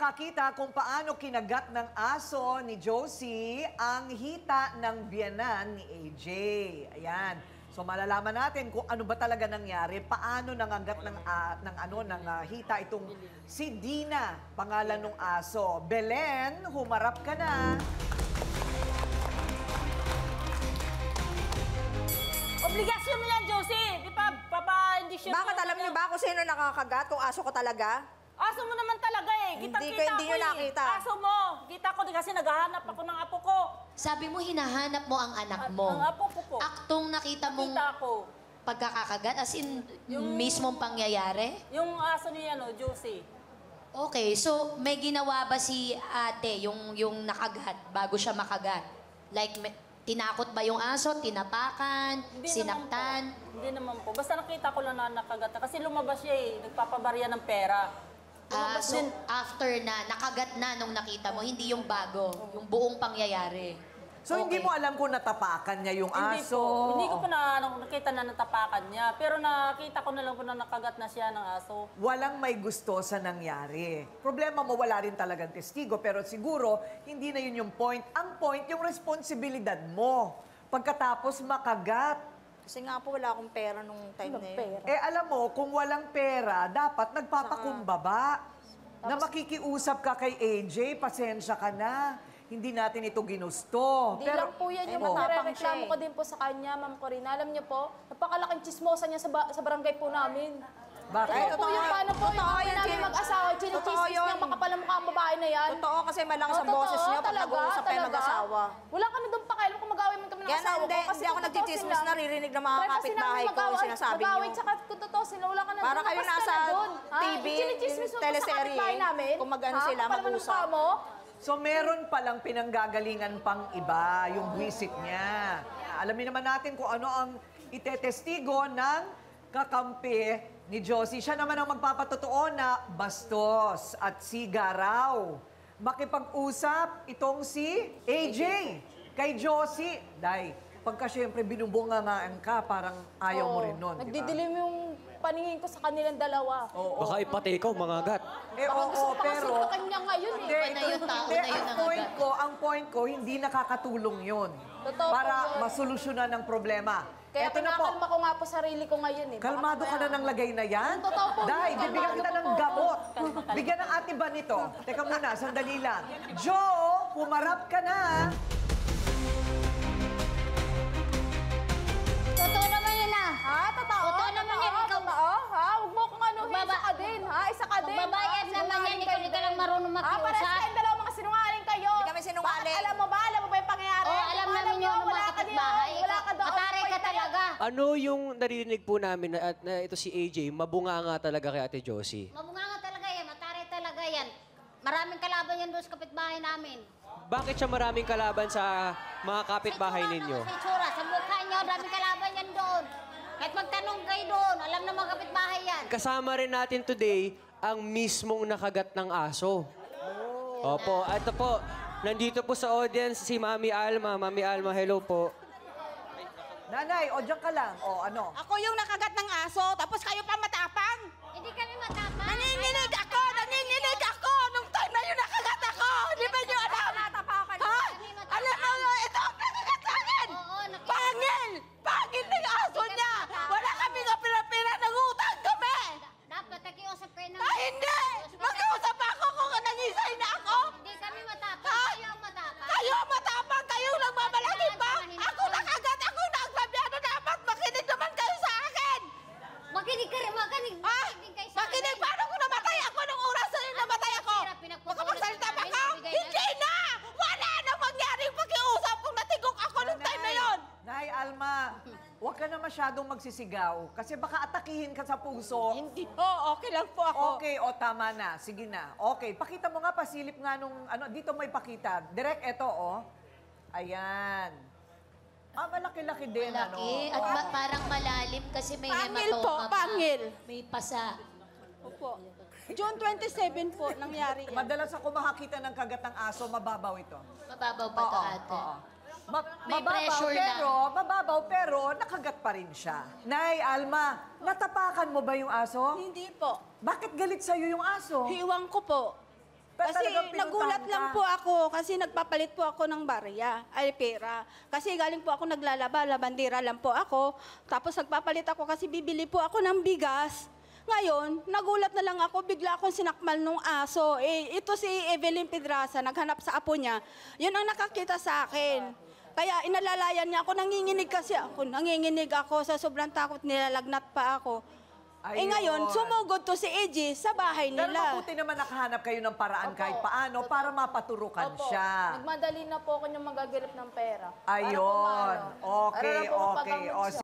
makakita kung paano kinagat ng aso ni Josie ang hita ng biyenan ni AJ. Ayan. So malalaman natin kung ano ba talaga nangyari, paano nangagat ng hita itong si Dina, pangalan ng aso. Belen, humarap ka na. Obligasyon mo yan, Josie. Di ba, hindi siya... Bakit alam niyo ba kung sino nakakagat? Kung aso ko talaga? Aso mo naman talaga eh. Hindi Kita-kita niyo nakita. Aso mo. Kita ko kasi naghahanap ako ng apo ko. Sabi mo, hinahanap mo ang anak mo. Ang apo ko po. Aktong nakita mong Kita ko. pagkakakagat? As in, yung mismong pangyayari? Yung aso niya, Josie. Okay, so may ginawa ba si ate, yung nakagat, bago siya makagat? Like, tinakot ba yung aso? Tinapakan? Sinaktan? Hindi naman po. Basta nakita ko lang na nakagat. Kasi lumabas siya eh. Nagpapabarya ng pera. So after na, nakagat na nung nakita mo, hindi yung bago, yung buong pangyayari. So hindi mo alam kung natapakan niya yung Hindi aso? po. Hindi ko po nakita na natapakan niya. Pero nakita ko na lang po na nakagat na siya ng aso. Walang may gusto sa nangyari. Problema mo, wala rin talagang testigo, pero siguro, hindi na yun yung point. Ang point, yung responsibilidad mo. Pagkatapos makagat. Kasi nga po wala akong pera nung time na yun. Eh alam mo, kung walang pera, dapat nagpapakumbaba. Na makikiusap ka kay AJ, pasensya ka na. Hindi natin ito ginusto. Hindi lang po yan yung nare-reklamo ko din po sa kanya, Ma'am Corina. Alam niyo po, napakalaking chismosa niya sa barangay po namin. Bakit? Ito po yung paano po yung Totoo kami yan, namin mag-asawa, chinichismis niya, makapal ang mukha ang babae na yan. Totoo kasi malakas ang boses niya pag nag-uusap kayo mag-asawa. Wala ka na doon pakialam kung mag-away man kami ng Yan, asawa ko. hindi ako nagchichismis, naririnig ng mga kapitbahay ko yung sinasabi niyo. Mag-away, tsaka kung totoo sila, wala ka na Para doon, kayo labas ka nasa na doon. TV, Chinichismis mo pa sa teleserye, kapitbahay namin. kung mag-ano sila, Kapal naman ang mag-usap. mukha mo. So meron palang pinanggagalingan pang iba, yung buwisit niya. Alamin naman natin kung ano ang itetestigo ng kakampi ni Josie. Siya naman ang magpapatotoo na bastos at siga raw. Makipag-usap itong si AJ kay Josie. Dahil pagka syempre binubungangaan ka, parang ayaw mo rin nun. Nagdidilim yung paningin ko sa kanilang dalawa. Baka ipatay ikaw, mga agat. Eh, oo, pero... Sa kanya ngayon eh. Hindi, Iba na yung tao hindi, na yun ang point ko, hindi nakakatulong yun. Totoo Para po yun. masolusyonan ng problema. Kaya Eto na po. kinakalma ko nga po sarili ko ngayon eh. Kalmado ka na ng lagay na yan? Totoo po. Dahil, Kalmado bibigyan kita po ng po. gamot. Bigyan ng ate ba nito? Teka muna, sandali lang. Joe, humarap ka na. Totoo naman yun ah. Ha? Totoo? Totoo naman yan, ikaw. Totoo? Ha? Huwag mo akong anuhin. Isa ka din, ha? Isa ka din. Babayad ha? naman yan, ikaw di ka lang marunong Ha? Pares makiusap. kayong dalawa mga sinungaling kayo. Hindi kami sinungaling. Bakit alam mo ba? Alam mo ba yung pangyayari? Oo, alam Kung namin yun ng mga wala ka kapitbahay. doon, wala ka doon. Mataray ka Point na yan. talaga. Ano yung narinig po namin na ito si AJ, mabunganga talaga kay Ate Josie? Mabunganga talaga yan, mataray talaga yan. Maraming kalaban yan doon sa kapitbahay namin. Bakit siya maraming kalaban sa mga kapitbahay ninyo? Sa itsura, sa mukha niyo, maraming kalaban yan doon. Kahit magtanong kayo doon, alam na mga kapitbahay yan. Kasama rin natin today ang mismong nakagat ng aso. Opo, ito po, nandito po sa audience si Mami Alma. Mami Alma, hello po. Nanay, o dyan ka lang. O ano? Ako yung nakagat ng aso, tapos kayo pa matapang. Hindi kami matapang. Nanginginig ako! Nanginginig ako! Nung time na yun nakagat ako! Hindi ba niyo alam? Natapakan. Ha? Alam mo, ito ang nakagat sa akin! Oo, nakita. Pangil! Pangil na yung aso niya! Wala kami nga pira-pira, nangutang kami! Dapat nakiusap kayo ng... Ah, hindi! Mag-uusap ako kung nangisay na ako! Hindi kami matapang. Ha? Kayo ang matapang. Kayo matapang! Kayo lang mamalaki pa! Ako nakagat! Ako nagsabyado! Dapat makinig naman kayo sa akin! Makinig ka rin, makinig. Ha? Makinig kayo sa Makinig! amin. Paano kung namatay ako nung oras na yun namatay ako? Makapagsalita pa ka? Hindi na! Wala nang mangyaring pakiusap kung natigok ako nung time na yun! Nay, Alma, huwag ka na masyadong magsisigaw. Kasi baka atakihin ka sa puso. Hindi po, okay lang po ako. Okay, o tama na. Sige na. Okay, pakita mo nga, pasilip nga nung, ano, dito may pakita. Direct, eto, oh. Ayan. Ah, malaki-laki din, ano. Malaki. At parang malalim kasi may Pangil po, hematoma pa. pangil. May pasa. Opo. June 27 po nangyari yan. Madalas ako makakita ng kagat ng aso, mababaw ito. Mababaw pa to, ate. May pressure mababaw, pero nakagat pa rin siya. Nay, Alma, natapakan mo ba yung aso? Hindi po. Bakit galit sa'yo yung aso? Hiwang ko po. Kasi talagang pinuntahan nagulat ka? lang po ako kasi nagpapalit po ako ng pera. Kasi galing po ako naglalaba, labandera lang po ako. Tapos nagpapalit ako kasi bibili po ako ng bigas. Ngayon, nagulat na lang ako, bigla akong sinakmal nung aso. Ito si Evelyn Pedraza, naghanap sa apo niya. Yun ang nakakita sa akin. Kaya inalalayan niya ako, nanginginig kasi ako. Nanginginig ako, sa sobrang takot nilalagnat pa ako. Ngayon, sumugod to si EJ sa bahay Pero nila. mabuti naman nakahanap kayo ng paraan Opo. kahit paano para mapaturukan Opo, siya. nagmadali na po ako yung magagilip ng pera. Ayun. Para po, Okay, para po okay. mapagamot O, siya.